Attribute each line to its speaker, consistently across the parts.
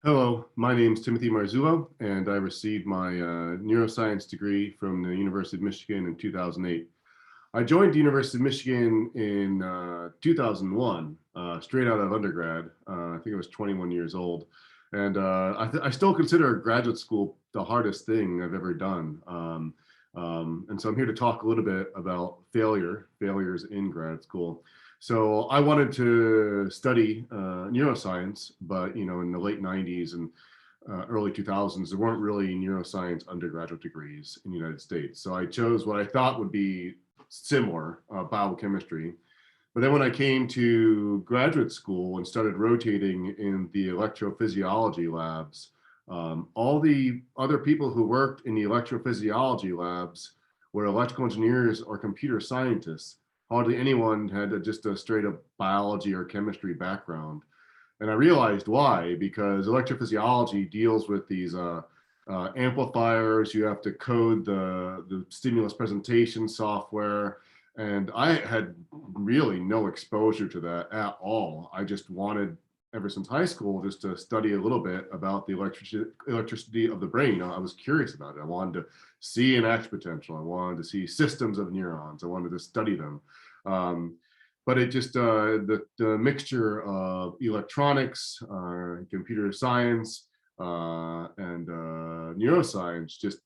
Speaker 1: Hello, my name is Timothy Marzullo, and I received my neuroscience degree from the University of Michigan in 2008. I joined the University of Michigan in 2001, straight out of undergrad. I think I was 21 years old. And I still consider graduate school the hardest thing I've ever done. And so I'm here to talk a little bit about failures in grad school. So I wanted to study neuroscience, but in the late 90s and early 2000s, there weren't really neuroscience undergraduate degrees in the United States. So I chose what I thought would be similar, biochemistry. But then when I came to graduate school and started rotating in the electrophysiology labs, all the other people who worked in the electrophysiology labs were electrical engineers or computer scientists. Hardly anyone had just a straight up biology or chemistry background. And I realized why, because electrophysiology deals with these amplifiers. You have to code the stimulus presentation software. And I had really no exposure to that at all. I just wanted, ever since high school, just to study a little bit about the electricity of the brain. I was curious about it. I wanted to see an action potential. I wanted to see systems of neurons. I wanted to study them. But it just, the mixture of electronics, computer science, and neuroscience just,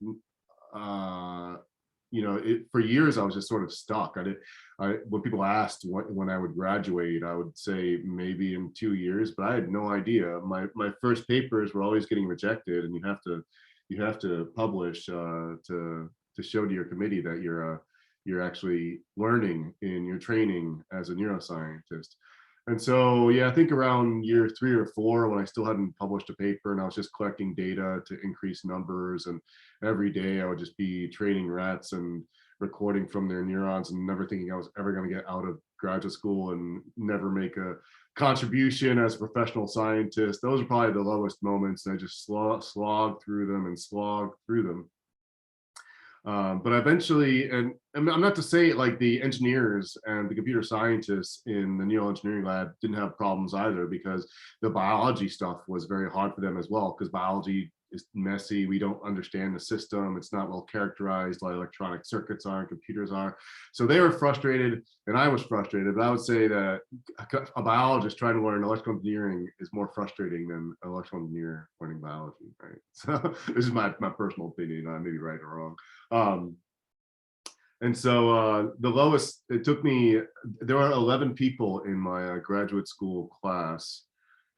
Speaker 1: for years I was just sort of stuck. When people asked when I would graduate, I would say maybe in 2 years, but I had no idea. My first papers were always getting rejected, and you have to publish to show to your committee that you're actually learning in your training as a neuroscientist. And so, yeah, I think around year 3 or 4, when I still hadn't published a paper and I was just collecting data to increase numbers, and every day I would just be training rats and recording from their neurons, and never thinking I was ever going to get out of graduate school and never make a contribution as a professional scientist. Those are probably the lowest moments. And I just slogged through them and slogged through them. But eventually, and I'm not to say like the engineers and the computer scientists in the neural engineering lab didn't have problems either, because the biology stuff was very hard for them as well, because biology is messy. We don't understand the system. It's not well characterized like electronic circuits are and computers are. So they were frustrated and I was frustrated. But I would say that a biologist trying to learn electrical engineering is more frustrating than an electrical engineer learning biology, right? So this is my personal opinion. I may be right or wrong. Um, and so the lowest, it took me, there were 11 people in my graduate school class,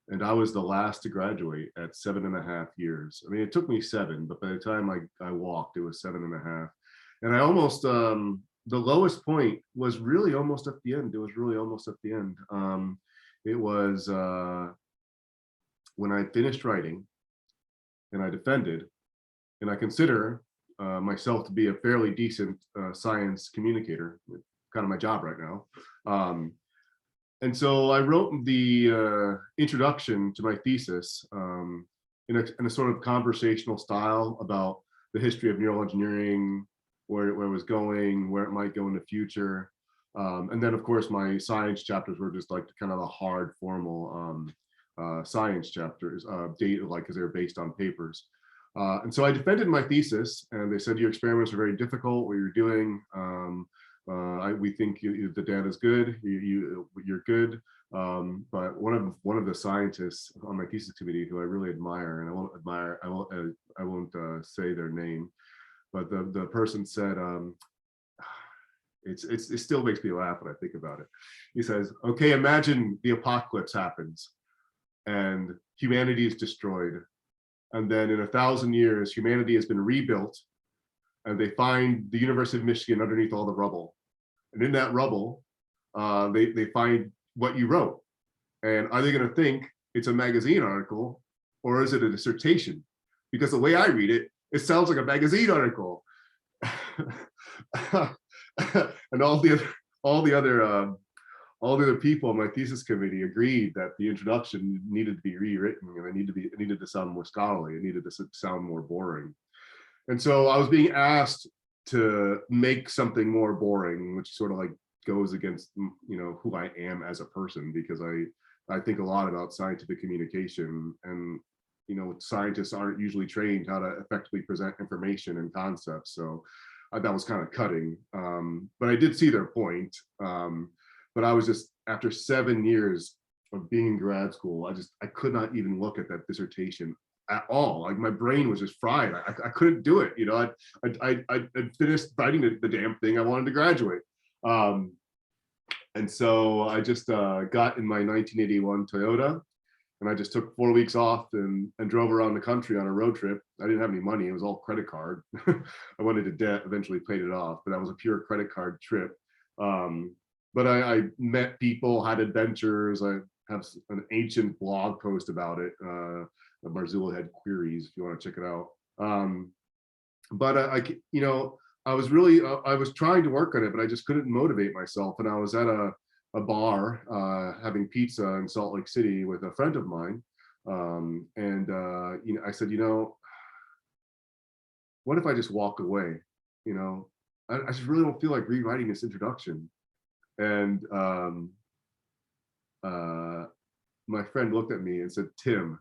Speaker 1: and I was the last to graduate at 7.5 years. I mean, it took me 7, but by the time I walked, it was 7.5. And I almost, the lowest point was really almost at the end. It was really almost at the end. It was when I finished writing and I defended, and I consider myself to be a fairly decent science communicator, kind of my job right now. And so I wrote the introduction to my thesis in a sort of conversational style about the history of neural engineering, where it was going, where it might go in the future. And then, of course, my science chapters were just like kind of the hard, formal science chapters, data, like, because they were based on papers. And so I defended my thesis, and they said your experiments are very difficult. What you're doing, we think the data is good. You're good. But one of the scientists on my thesis committee, who I really admire, and I won't say their name, but the person said, it still makes me laugh when I think about it. He says, "Okay, imagine the apocalypse happens, and humanity is destroyed." And then in 1,000 years, humanity has been rebuilt, and they find the University of Michigan underneath all the rubble. And in that rubble, they find what you wrote. And are they going to think it's a magazine article, or is it a dissertation? Because the way I read it, it sounds like a magazine article. And all the other people on my thesis committee agreed that the introduction needed to be rewritten, and it needed to sound more scholarly. It needed to sound more boring. And so I was being asked to make something more boring, which sort of like goes against who I am as a person, because I think a lot about scientific communication, and scientists aren't usually trained how to effectively present information and concepts. So that was kind of cutting. But I did see their point. But I was just, after 7 years of being in grad school, I could not even look at that dissertation at all. Like my brain was just fried. I couldn't do it. I finished writing the damn thing. I wanted to graduate. And so I just got in my 1981 Toyota, and I just took 4 weeks off and drove around the country on a road trip. I didn't have any money. It was all credit card. I went into debt, eventually paid it off, but that was a pure credit card trip. But I met people, had adventures. I have an ancient blog post about it. Marzullo had queries if you want to check it out. But I was really, I was trying to work on it, but I just couldn't motivate myself. And I was at a bar having pizza in Salt Lake City with a friend of mine. I said, what if I just walk away? I just really don't feel like rewriting this introduction. And my friend looked at me and said, Tim,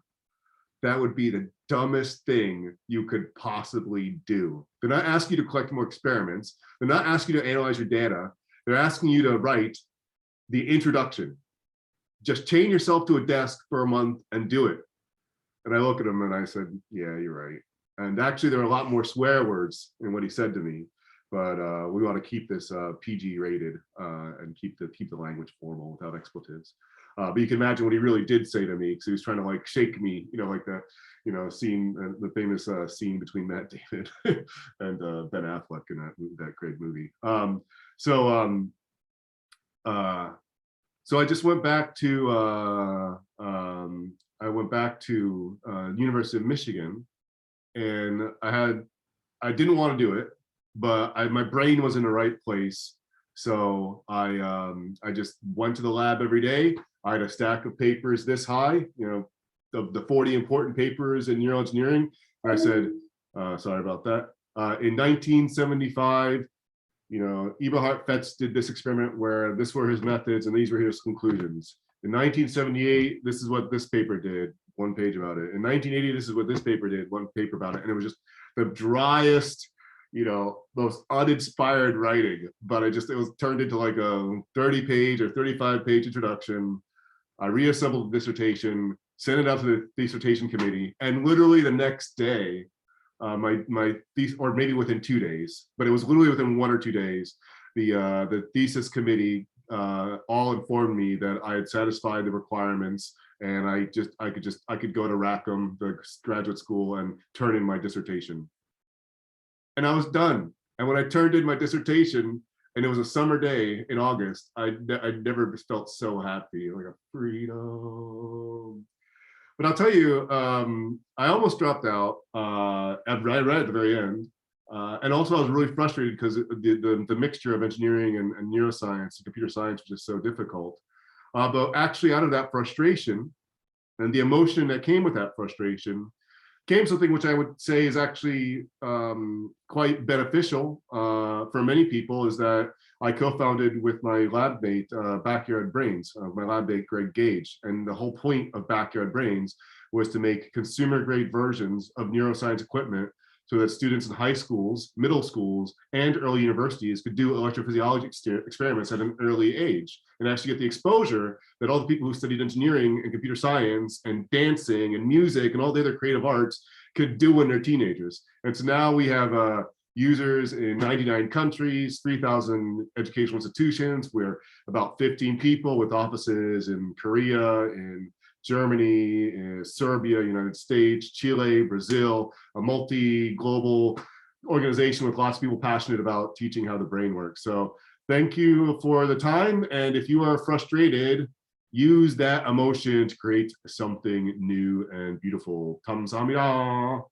Speaker 1: that would be the dumbest thing you could possibly do. They're not asking you to collect more experiments. They're not asking you to analyze your data. They're asking you to write the introduction. Just chain yourself to a desk for a month and do it. And I look at him and I said, yeah, you're right. And actually there are a lot more swear words in what he said to me, but we want to keep this PG rated and keep the language formal without expletives. But you can imagine what he really did say to me, because he was trying to like shake me, like the scene, the famous scene between Matt Damon and Ben Affleck in that great movie. So I just went back to University of Michigan, and I didn't want to do it, but my brain was in the right place. So I just went to the lab every day. I had a stack of papers this high, the 40 important papers in neuroengineering. And I said, sorry about that. In 1975, Eberhard Fetz did this experiment where this were his methods and these were his conclusions. In 1978, this is what this paper did, 1 page about it. In 1980, this is what this paper did, 1 paper about it. And it was just the driest, most uninspired writing, but it was turned into like a 30-page or 35-page introduction. I reassembled the dissertation, sent it out to the dissertation committee, and literally the next day, my thesis, or maybe within 2 days, but it was literally within 1 or 2 days, the thesis committee all informed me that I had satisfied the requirements, and I could go to Rackham, the graduate school, and turn in my dissertation. And I was done. And when I turned in my dissertation, and it was a summer day in August, I never felt so happy, like a freedom. But I'll tell you, I almost dropped out right at the very end. And also I was really frustrated because the mixture of engineering and neuroscience and computer science was just so difficult. But actually out of that frustration and the emotion that came with that frustration came something which I would say is actually quite beneficial for many people, is that I co-founded with my lab mate Backyard Brains, my lab mate Greg Gage. And the whole point of Backyard Brains was to make consumer grade versions of neuroscience equipment so that students in high schools, middle schools, and early universities could do electrophysiology experiments at an early age and actually get the exposure that all the people who studied engineering and computer science and dancing and music and all the other creative arts could do when they're teenagers. And so now we have users in 99 countries, 3,000 educational institutions. We're about 15 people with offices in Korea, in Germany, Serbia, United States, Chile, Brazil, a multi-global organization with lots of people passionate about teaching how the brain works. So thank you for the time. And if you are frustrated, use that emotion to create something new and beautiful. 감사합니다.